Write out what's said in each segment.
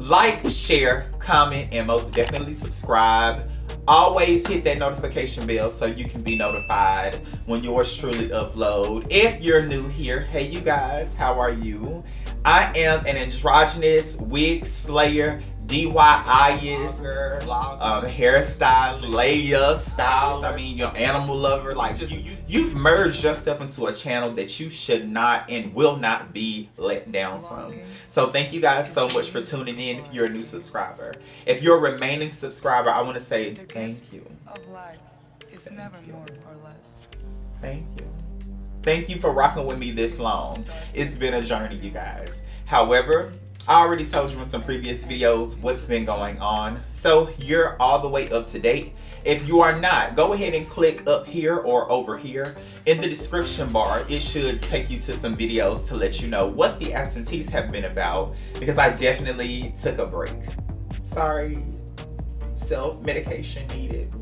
Like, share, comment, and most definitely subscribe. Always hit that notification bell so you can be notified when yours truly upload. If you're new here, hey you guys, how are you? I am an androgynous wig slayer, DIYist, hairstyle, layer styles. I mean, your animal lover. Like, you've merged yourself into a channel that you should not and will not be let down from. So thank you guys so much for tuning in. If you're a new subscriber, if you're a remaining subscriber, I want to say thank you. Thank you. Thank you for rocking with me this long. It's been a journey, you guys. However, I already told you in some previous videos what's been going on, so you're all the way up to date. If you are not, go ahead and click up here or over here. In the description bar, it should take you to some videos to let you know what the absentees have been about, because I definitely took a break. Sorry, self-medication needed,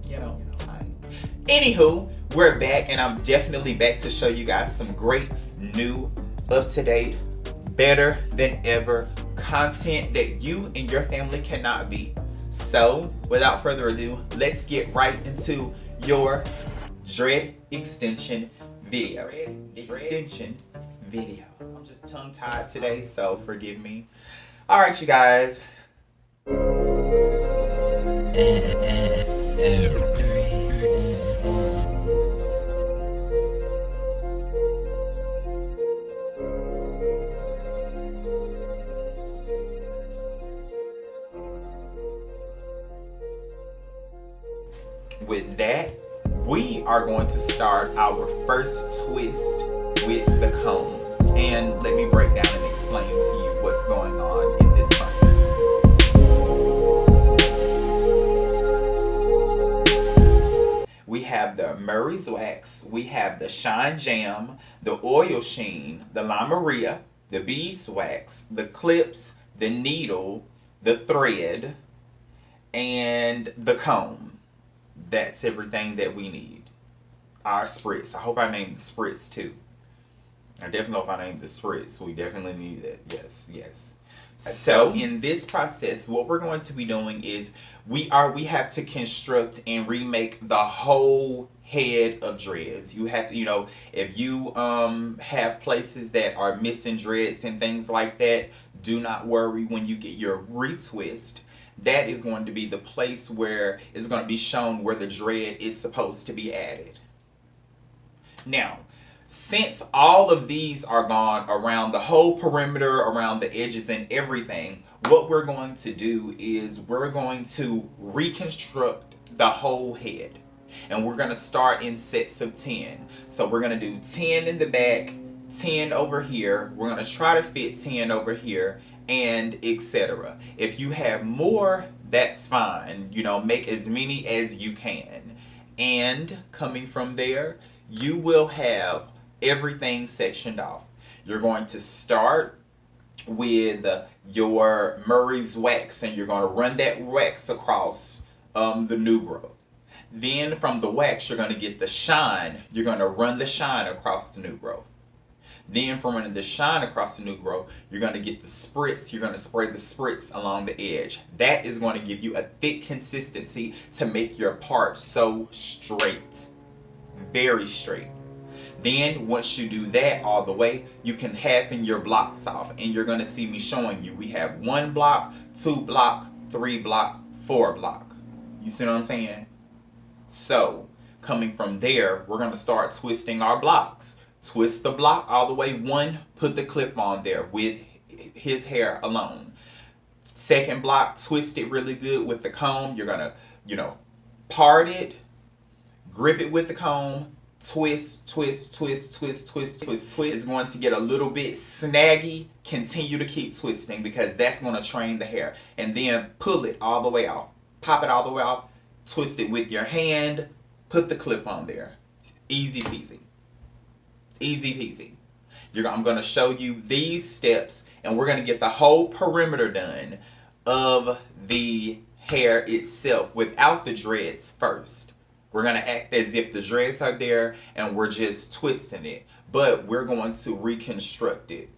you know, time. Anywho, we're back, and I'm definitely back to show you guys some great, new, up-to-date, better than ever content that you and your family cannot beat. So without further ado, let's get right into your dread extension video. I'm just tongue-tied today, so forgive me. All right, you guys. With that, we are going to start our first twist with the comb. And let me break down and explain to you what's going on in this process. We have the Murray's Wax, we have the Shine Jam, the Oil Sheen, the La Maria, the Beeswax, the Clips, the Needle, the Thread, and the Comb. That's everything that we need. Our spritz. I hope I named the spritz too. I definitely hope I named the spritz. We definitely need that. Yes, yes. So in this process, what we're going to be doing is we have to construct and remake the whole head of dreads. You have to, you know, if you have places that are missing dreads and things like that, do not worry. When you get your retwist, that is going to be the place where it's going to be shown where the dread is supposed to be added. Now, since all of these are gone around the whole perimeter, around the edges and everything, what we're going to do is we're going to reconstruct the whole head. And we're going to start in sets of 10. So we're going to do 10 in the back, 10 over here. We're going to try to fit 10 over here, and etc. If you have more, that's fine. You know, make as many as you can. And coming from there, you will have everything sectioned off. You're going to start with your Murray's Wax, and you're going to run that wax across the new growth. Then from the wax, you're going to get the shine. You're going to run the shine across the new growth. Then from running the shine across the new growth, you're going to get the spritz. You're going to spray the spritz along the edge. That is going to give you a thick consistency to make your part so straight. Very straight. Then once you do that all the way, you can halfen your blocks off. And you're going to see me showing you. We have 1 block, 2 block, 3 block, 4 block. You see what I'm saying? So coming from there, we're going to start twisting our blocks. Twist the block all the way 1, put the clip on there with his hair alone. Second block, twist it really good with the comb. You're going to, part it, grip it with the comb, twist, twist, twist, twist, twist, twist, twist. It's going to get a little bit snaggy. Continue to keep twisting because that's going to train the hair. And then pull it all the way off. Pop it all the way off. Twist it with your hand. Put the clip on there. Easy peasy. Easy peasy. I'm going to show you these steps and we're going to get the whole perimeter done of the hair itself without the dreads first. We're going to act as if the dreads are there and we're just twisting it. But we're going to reconstruct it.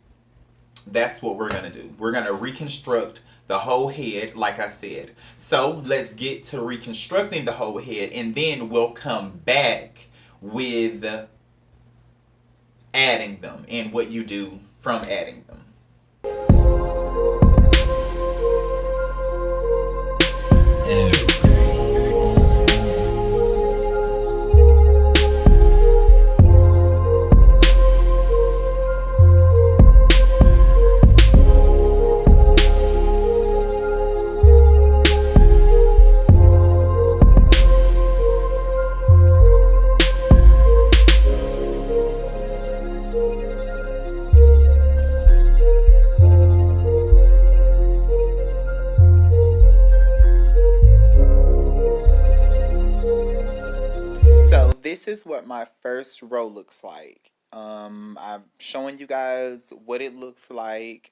That's what we're going to do. We're going to reconstruct the whole head, like I said. So let's get to reconstructing the whole head and then we'll come back with adding them and what you do from adding them. This is what my first row looks like. I'm showing you guys what it looks like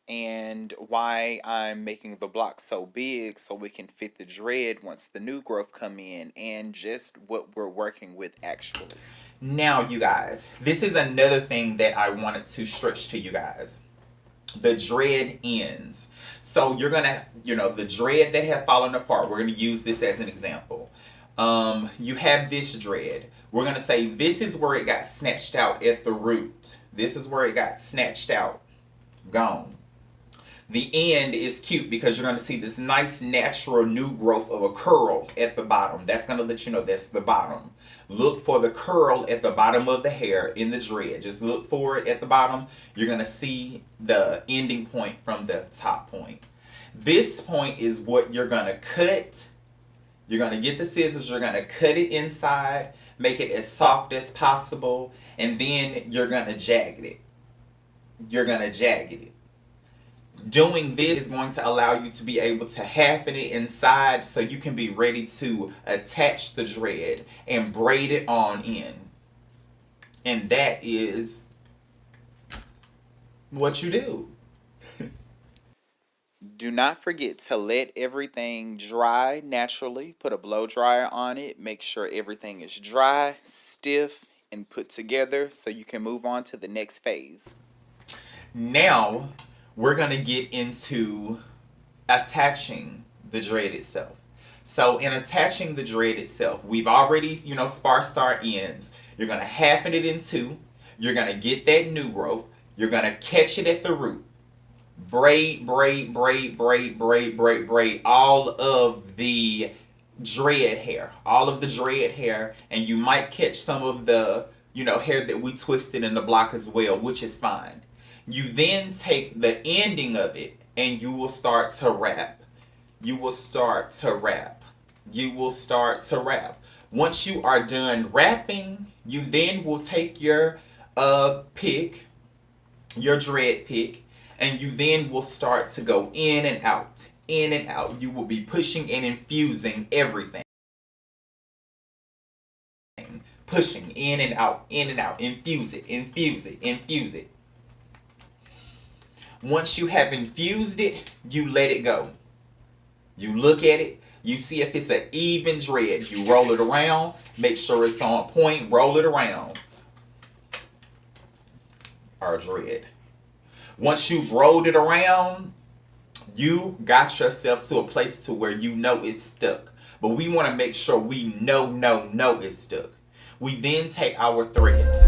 and why I'm making the block so big so we can fit the dread once the new growth come in and just what we're working with actually. Now you guys, this is another thing that I wanted to stretch to you guys. The dread ends. So you're gonna, the dread that have fallen apart, we're gonna use this as an example. You have this dread. We're going to say this is where it got snatched out at the root. This is where it got snatched out. Gone. The end is cute because you're going to see this nice natural new growth of a curl at the bottom. That's going to let you know that's the bottom. Look for the curl at the bottom of the hair in the dread. Just look for it at the bottom. You're going to see the ending point from the top point. This point is what you're going to cut. You're going to get the scissors, you're going to cut it inside, make it as soft as possible, and then you're going to jagged it. You're going to jagged it. Doing this is going to allow you to be able to halfen it inside so you can be ready to attach the dread and braid it on in. And that is what you do. Do not forget to let everything dry naturally. Put a blow dryer on it. Make sure everything is dry, stiff, and put together so you can move on to the next phase. Now, we're going to get into attaching the dread itself. So, in attaching the dread itself, we've already, sparsed our ends. You're going to halfen it in 2. You're going to get that new growth. You're going to catch it at the root. Braid, braid, braid, braid, braid, braid, braid all of the dread hair. All of the dread hair. And you might catch some of the, hair that we twisted in the block as well, which is fine. You then take the ending of it and you will start to wrap. You will start to wrap. You will start to wrap. Once you are done wrapping, you then will take your pick, your dread pick, and you then will start to go in and out, in and out. You will be pushing and infusing everything. Pushing in and out, in and out. Infuse it, infuse it, infuse it. Once you have infused it, you let it go. You look at it. You see if it's an even dread. You roll it around, make sure it's on point, roll it around. Our dread. Once you've rolled it around, you got yourself to a place to where you know it's stuck. But we want to make sure we know it's stuck. We then take our thread.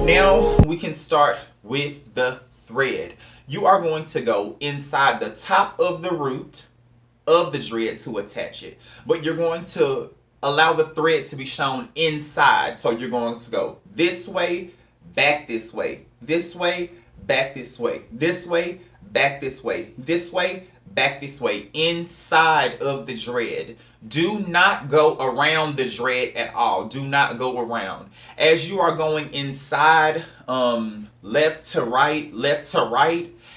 Now we can start with the thread. You are going to go inside the top of the root of the dread to attach it. But you're going to allow the thread to be shown inside. So you're going to go this way, back this way, this way, back this way, this way, back this way, this way, back this way, inside of the dread. Do not go around the dread at all. Do not go around. As you are going inside, left to right,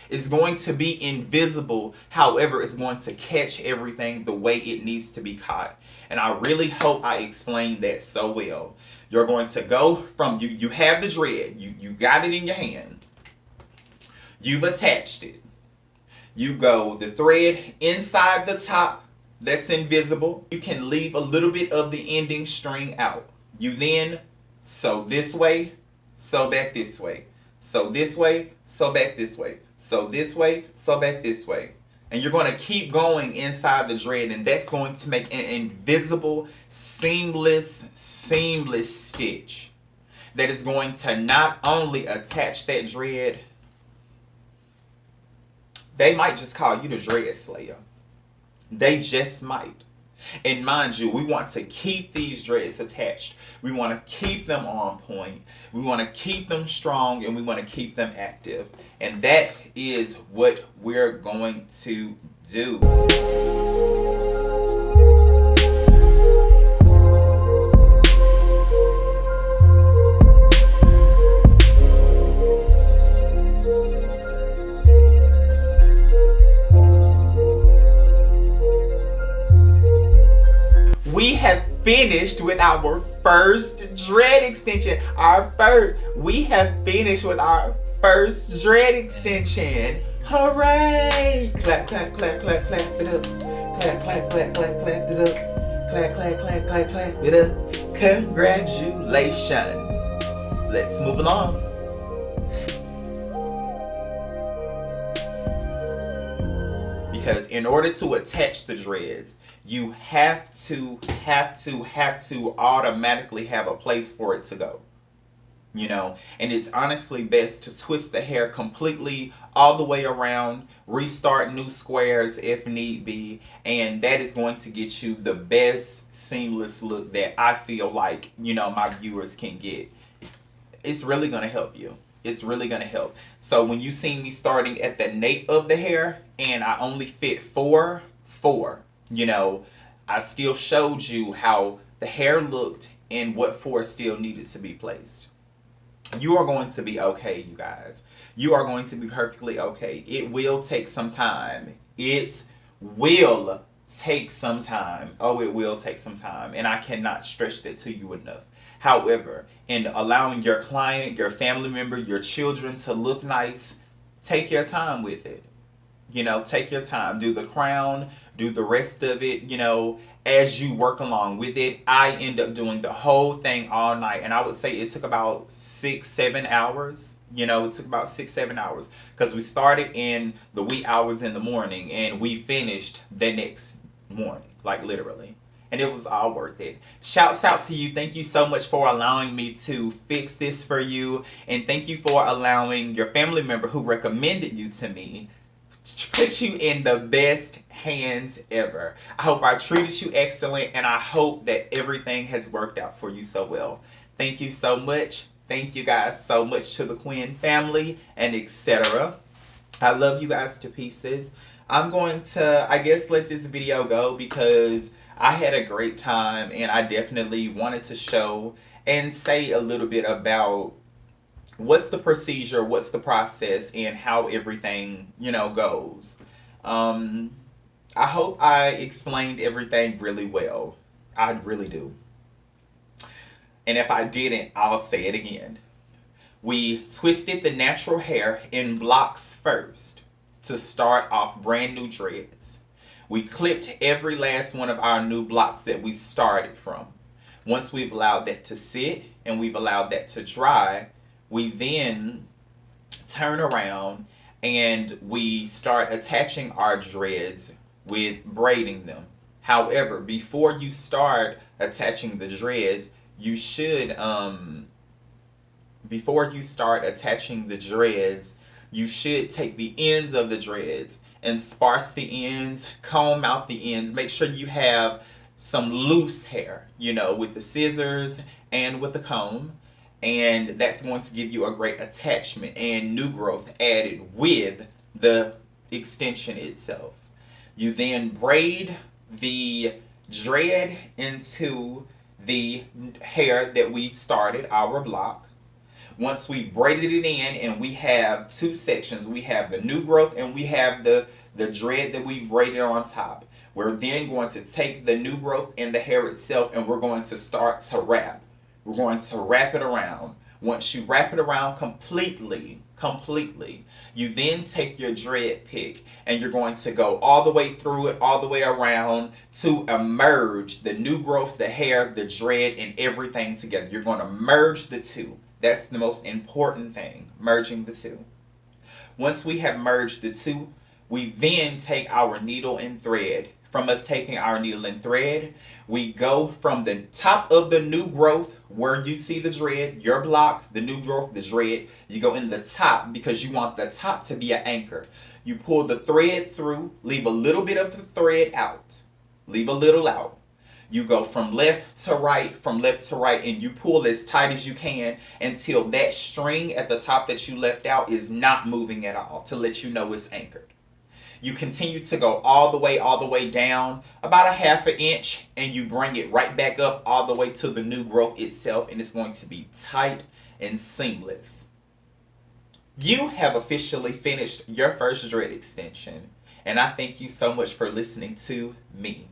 it's going to be invisible. However, it's going to catch everything the way it needs to be caught. And I really hope I explained that so well. You're going to go from, you have the dread. You got it in your hand. You've attached it. You go the thread inside the top that's invisible. You can leave a little bit of the ending string out. You then sew this way, sew back this way. Sew this way, sew back this way. Sew this way, sew back this way. And you're going to keep going inside the dread, and that's going to make an invisible, seamless stitch that is going to not only attach that dread, they might just call you the dread slayer. They just might. And mind you, we want to keep these dreads attached. We want to keep them on point. We want to keep them strong, and we want to keep them active. And that is what we're going to do. We have finished with our first dread extension. We have finished with our first dread extension. Hooray! Clap, clap, clap, clap, clap it up. Clap, clap, clap, clap, clap it up. Clap, clap, clap, clap, clap it up. Congratulations. Let's move along. Because in order to attach the dreads, you have to automatically have a place for it to go. You know, and it's honestly best to twist the hair completely all the way around, restart new squares if need be, and that is going to get you the best seamless look that I feel like, you know, my viewers can get. It's really going to help you. It's really going to help. So when you see me starting at the nape of the hair and I only fit four, you know, I still showed you how the hair looked and what four still needed to be placed. You are going to be okay, you guys. You are going to be perfectly okay. It will take some time. It will take some time. Oh, it will take some time. And I cannot stress that to you enough. However, in allowing your client, your family member, your children to look nice, take your time with it. You know, take your time. Do the crown, do the rest of it, you know, as you work along with it. I end up doing the whole thing all night. And I would say it took about 6-7 hours. You know, it took about 6-7 hours. Because we started in the wee hours in the morning and we finished the next morning. Like literally. And it was all worth it. Shouts out to you. Thank you so much for allowing me to fix this for you. And thank you for allowing your family member who recommended you to me to put you in the best hands ever. I hope I treated you excellent, and I hope that everything has worked out for you so well. Thank you so much. Thank you guys so much to the Quinn family and etc. I love you guys to pieces. I'm going to, I guess, let this video go because I had a great time and I definitely wanted to show and say a little bit about what's the procedure, what's the process, and how everything, goes. Um, I hope I explained everything really well. I really do. And if I didn't, I'll say it again. We twisted the natural hair in blocks first to start off brand new dreads. We clipped every last one of our new blocks that we started from. Once we've allowed that to sit and we've allowed that to dry, we then turn around and we start attaching our dreads with braiding them. However, before you start attaching the dreads, you should before you start attaching the dreads, you should take the ends of the dreads and sparse the ends, comb out the ends, make sure you have some loose hair, with the scissors and with the comb. And that's going to give you a great attachment and new growth added with the extension itself. You then braid the dread into the hair that we've started, our block. Once we've braided it in and we have two sections, we have the new growth and we have the dread that we braided on top. We're then going to take the new growth and the hair itself and we're going to start to wrap. We're going to wrap it around. Once you wrap it around completely, you then take your dread pick and you're going to go all the way through it, all the way around to emerge the new growth, the hair, the dread, and everything together. You're going to merge the two. That's the most important thing, merging the two. Once we have merged the two, we then take our needle and thread. From us taking our needle and thread, we go from the top of the new growth where you see the dread, your block, the new growth, the dread. You go in the top because you want the top to be an anchor. You pull the thread through, leave a little bit of the thread out. Leave a little out. You go from left to right, and you pull as tight as you can until that string at the top that you left out is not moving at all, to let you know it's anchored. You continue to go all the way down about a half an inch, and you bring it right back up all the way to the new growth itself, and it's going to be tight and seamless. You have officially finished your first dread extension, and I thank you so much for listening to me.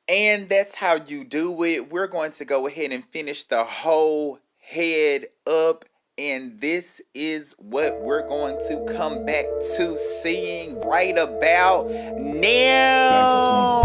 And that's how you do it. We're going to go ahead and finish the whole head up. And this is what we're going to come back to seeing right about now.